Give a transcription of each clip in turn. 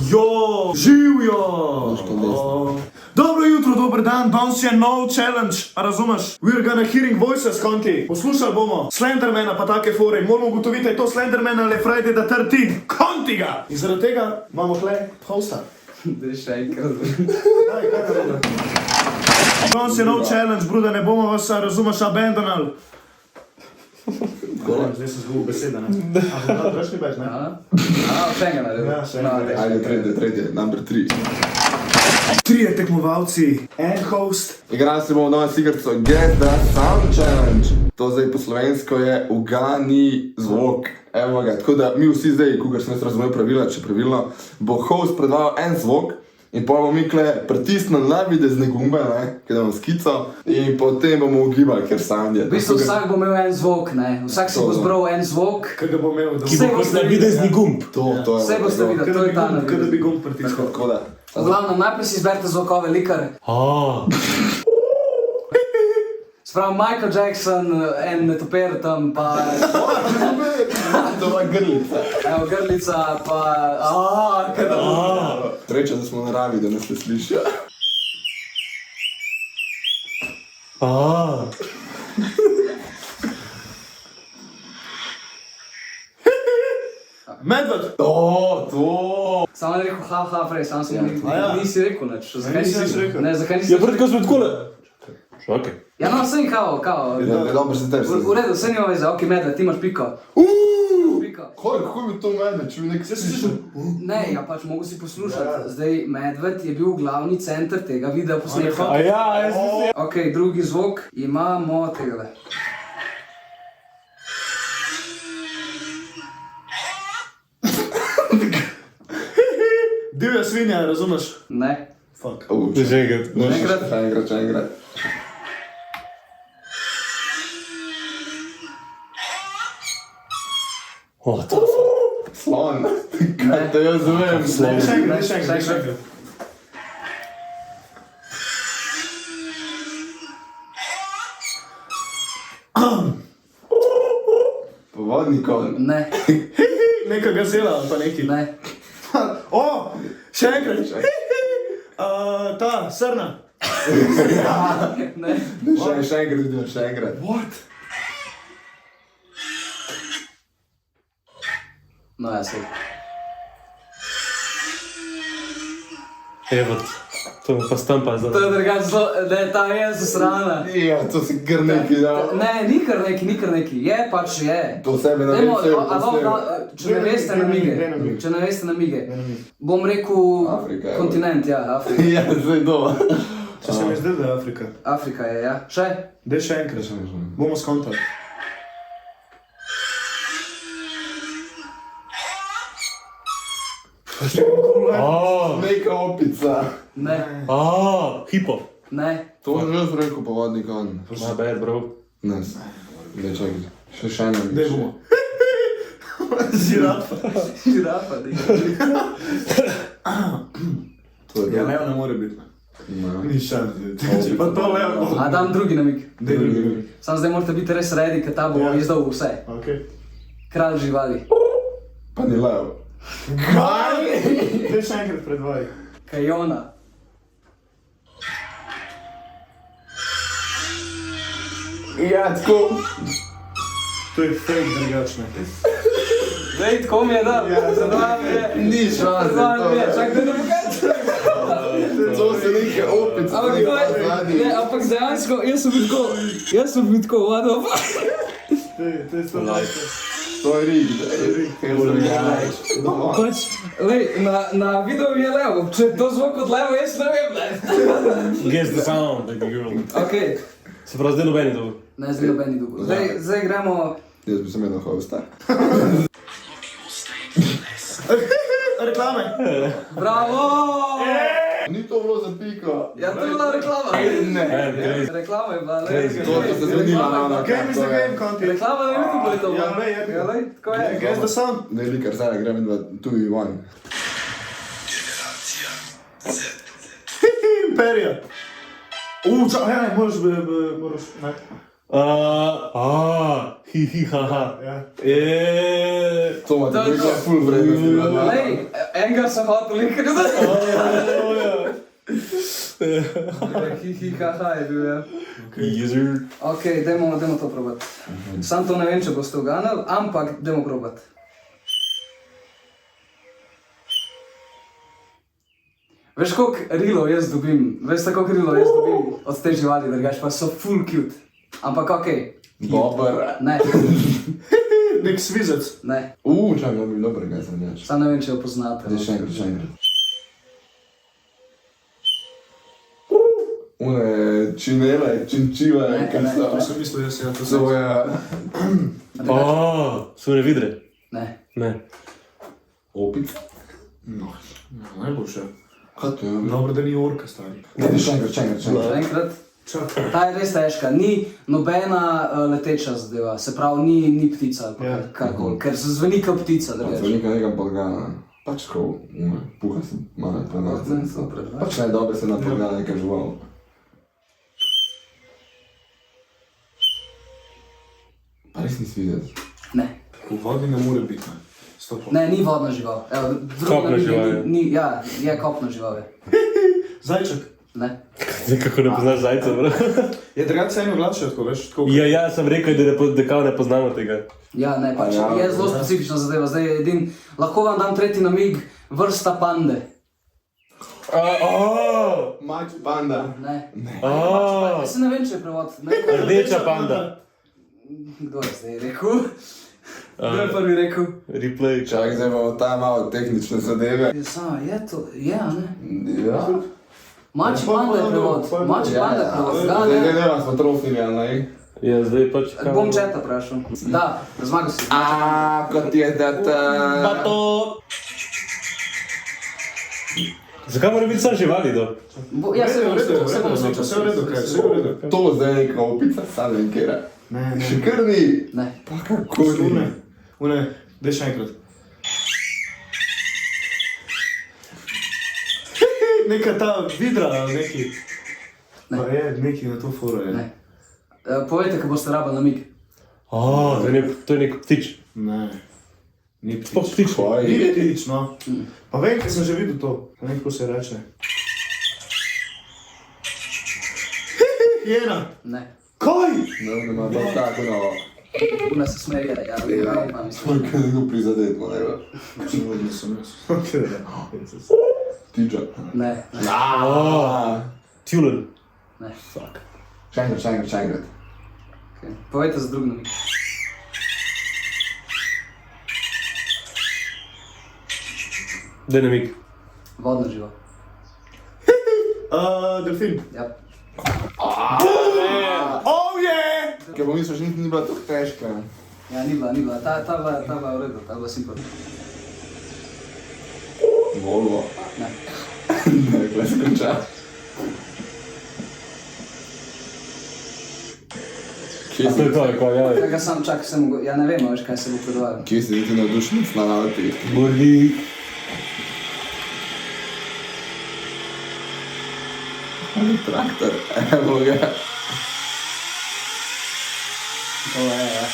Jo, živijo! Dobro jutro, dober dan, danes je nov challenge, a razumeš? We're gonna hearing voices, konti. Poslušali bomo Slendermana pa take fore in moramo ugotoviti, je to Slenderman ali Friday the 13th, konti ga! In zaradi tega imamo tle hosta. Da še enkrat. Danes je nov challenge, bruda, ne bomo vas, razumeš, abandonali. Zdaj sem zgubil besede, ne? A, prešli bež, ne? Še enkrat, ne? Ja, še enkrat. Ajde, tretji, number 3. Trije tekmovalci, en host. Igrali se bomo danes igrico Get That Sound Challenge. To zdaj po slovensko je Ugani zvok. Evo ga, tako da mi vsi zdaj, kukor sem jaz razumel pravila, če pravilno, bo host predvajal en zvok in potem bomo mi pritisnili navidezne gumbe, ne, kaj imamo skico in potem bomo ugibali, ker sound je. V bistvu vsak bo imel en zvok, ne? Vsak si bo zbral en zvok. Kaj ga bo imel, da Ki bo kot navidezni gumb. To je. Vse boste videli, to je ta Kaj da navidez. bi gumb pritiskal. Tako da. V glavnem, najprej si izberite zvokove likar. Sprav Michael Jackson, en netoper tam, pa... To je grlica. Evo, grlica, pa... Kaj da bo? Sreča, da smo v naravi, da nas ne slišijo. Medved! To! Samo ne rekel ha, prej, samo sem nisi rekel nič. Zakaj Nisi nič rekel? Ne, zakaj nisi Ja, prvi, ko smo takole. Šokaj. Ja, no, sej kao. Dobro se tebi. V redu, sej nima veze, ok, medved, ti imaš piko. Piko. Kako bi to medved, če bi nek slišal? Ne, ja pač mogo si poslušati. Zdaj, medved je bil glavni center tega videa posnetka. A ja, jaz sem se... Ok, drugi zvok imamo tegale. Divja svinja, razumeš? Ne. Fuck. Že enkrat. Še enkrat. What the fuck? Slon. Kaj to jaz vem? Še enkrat. Povodni konj. Ne. Neka gazela ali pa neki. Ne. O, še enkrat. Ta, srna. Ne. Še enkrat vidim, še enkrat. What? No, ja, sej. Evo, to me pa stampa To za... je drugače zelo, da je ta je zasrana. Ja, to si kar neki, da. Ne, ni kar neki. Je pač je. To sebe na Dajmo, vece a dobro, če ne veste namige. Bom rekel Afrika, evo. kontinent, ja, Afrika. Ja, zdaj doma. Če se mi zdel, da je Afrika. Afrika je, ja. Še? Dej še enkrat. Bomo skontali. Neka opica. Ne. Hipo. Ne. To je že rekel povodni konj. My bad, bro. Ne, ne čakaj. Še ena. Dej bomo. Žirafa. Žirafa, da To je Ja, dobro. lev ne more biti. Ni šans. Pa to lev. A dam drugi namig. Dej drugi. Samo zdaj morate biti res ready, ker ta bo Ja. izdal vse. Ok. Kralj živali. Pa ni lev. Kaj? Dej še enkrat predvaj. Kajona. Ja, tako. To je fake drugačne. Zdaj, tako mi je dal. Ja, Za dva mi je. Ni šanse. Čak, da ne pokažem. To se neke opice. Ampak to je, ne, ampak dejansko, jaz sem bil tako, what the fuck. To je stvarno. To je rig. Pač, lej, na videu je levo, če to zvok od levo, jaz ne vem, ne. Guess the sound, like the girl. Okej, Se pravi, zdaj nobeni dobro. ne zdaj nobeni dolgo. Zdaj gremo, Jaz bi sem jedno hosta. Reklame. bravo! Ni to bilo za piko. Ja, to je bila reklama. Ne. Crazy. Reklama je bila, Crazy. To se zgodila na Game is the game, konti. Reklama na YouTube je to bila. Ja, lej, je. Ja, lej, tako je. Guess the sound. Ne, likar, zdaj gremo 2v1. Imperija. Čakaj, ne, moraš, ne. Hi, ha, ha. Ja. To ima tako nekaj full vrednosti. Lej, enega sem hotel likati. Hihihaha je bil, ja. Easier. Ok, dajmo to probati. Sam to ne vem, če boste uganili, ampak dajmo probati. Veš, koliko rilov jaz dobim? Veš, koliko rilov jaz dobim od te živali, drugač pa so full cute. Ampak ok. Dober. Ne, Nek svizec. ne. Čakaj, bi bilo dobrega za nječ. Sam ne vem, če jo poznate. Zdaj še enkrat. Une činele, činčile, Ne, kaj ne, so. To sem mislil, jaz, ja, to sem. To je... Sune vidre. Ne. Ne. Opic? No, najboljše. Kaj to je? Dobro, da ni orka, stari. Ne, še enkrat. Še enkrat. Čak. Ta je res težka, ni nobena leteča zadeva, se pravi, ni ptica ali Ja. karkoli, ker se zveni kot ptica, da To je nekaj podgana. Pač ko, puha se malo prenašati. Pač ne, dobro se napodgana nekaj žival. Pa res nisi videti. Ne, V vodi ne more biti, ne. 100%. ne, ni vodna žival. Evo, drugo Kopna žival je. Ja, je kopna žival. Zajček. Ne. Kako ne poznaš zajca, bro? Je drugače eno glasše, tako veš, tako. Ja, sem rekel, da kao ne poznamo tega. Ja, ne, pač Ja, je zelo specifična zadeva. Zdaj lahko vam dam tretji namig, vrsta pande. Mač panda. Ne. Oh, Jaz se ne vem, če je prevod. Ne, rdeča panda. Kdo je zdaj rekel? Kdo je prvi rekel? Replay. Čak, zdaj bomo ta malo tehnične zadeve. Samo, je to, je, a ne? Ja. Mači panda je prevod. Mači panda je prevod. Da, Zdaj ne. ne vas smo trofili, ali ne? Ja, zdaj pač kao... Bom četa vprašal. Da, zmagal si. Kot je data. Bato! Zakaj mora biti samo živali, do? Ja, se bom sličal, se bom Vse sličal. v redu, kaj, vse v redu. To zdaj je neka opica, sad vem kjera. Ne, ne. Še kar ni. Ne. Pa kako Une, ni? daj še enkrat. Neka ta vidra, neki. Ne. Pa je, neki na to foro je. Ne. Povejte, ko boste rabili namig. To je nek ptič. Ne. Ni ptič. Sploh ptič. Kaj? Ni ptič, no. Pa vem, ker sem že videl to. Pa ne, kako se reče. Jena. Ne. Kaj? Ne, nema pa tako novo. Una se smeje, ja, ne, pa mislim. Kaj nekdo prizadet, mo ne vem. Čuvodno sem jaz. Tiča. Ne. Tulen. Ne. Še enkrat. Okay. Povejte za drug namig. Daj namig. Vodna žival. Delfin. Ja. Oh yeah! Ker bom mislil, že ni bila tako težka. Ja, ni bila. Ta bila v redu, ta bila simpel. Volvo. Ne. Ne, kaj se konča. Kje A to je to, kao, ja. Tega sam čak, ja ne vem, veš kaj se bo predvajalo. Kje si ti navdušenec na navati? Burgi. Traktor, evo ga. To je, ja.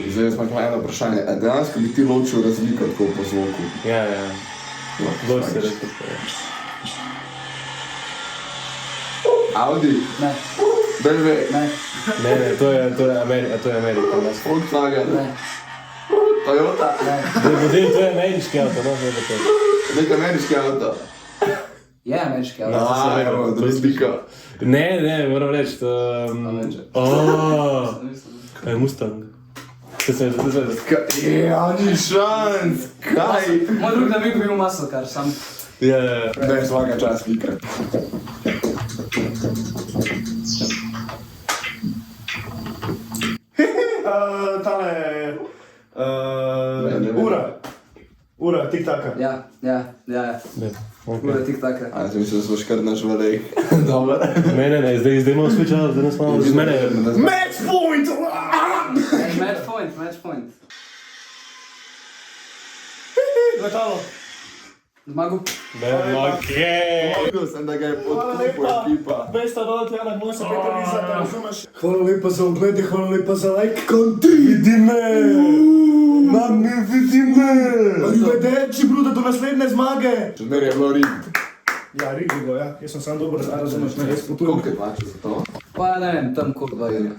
Zdaj smo imeli eno vprašanje. A dejansko bi ti ločil razliko tako po zvoku? Ja. Lahko Dosti se spraviš. res tako. Audi, Ne, BMW, ne, Ne, to je Amerika. Volkswagen, ne, Toyota, ne. To je ameriški avto, no, ne bo to. nek ameriški avto. Je ameriški avto. No. A, evo, razlika. Ne, moram reči, Kaj, Mustang. To se Ja, ni šans, kaj? Moj drug namig bi bil Muscle Car, sam. Ja. Ne, svaka čas, Vika. Tale... Ne. Ura, tik-taka. Ja. Ura tik-taka. A, jaz mislim, da smo škar naš velej. Dobar. Ne, zdaj imamo switch out, zdaj nas malo z mene. Match point! Match point. Letalo. Zmagal. Videl sem, da ga je Hvala podkupil lepa. ekipa. Vesta dol, Tjana, moj se Peter Liza, da razumeš. Hvala lepa za ogled, hvala lepa za like, konti. Vidi me. Mami, vidi me. Arrivederci, bruda, do naslednje zmage. Še zmeraj je bilo rig. Ja, Rigo, ja. Jaz sem sam dober, razumeš, ne, jaz potujem. Koliko te plače za to? Pa ne vem, tam kot 2 evra.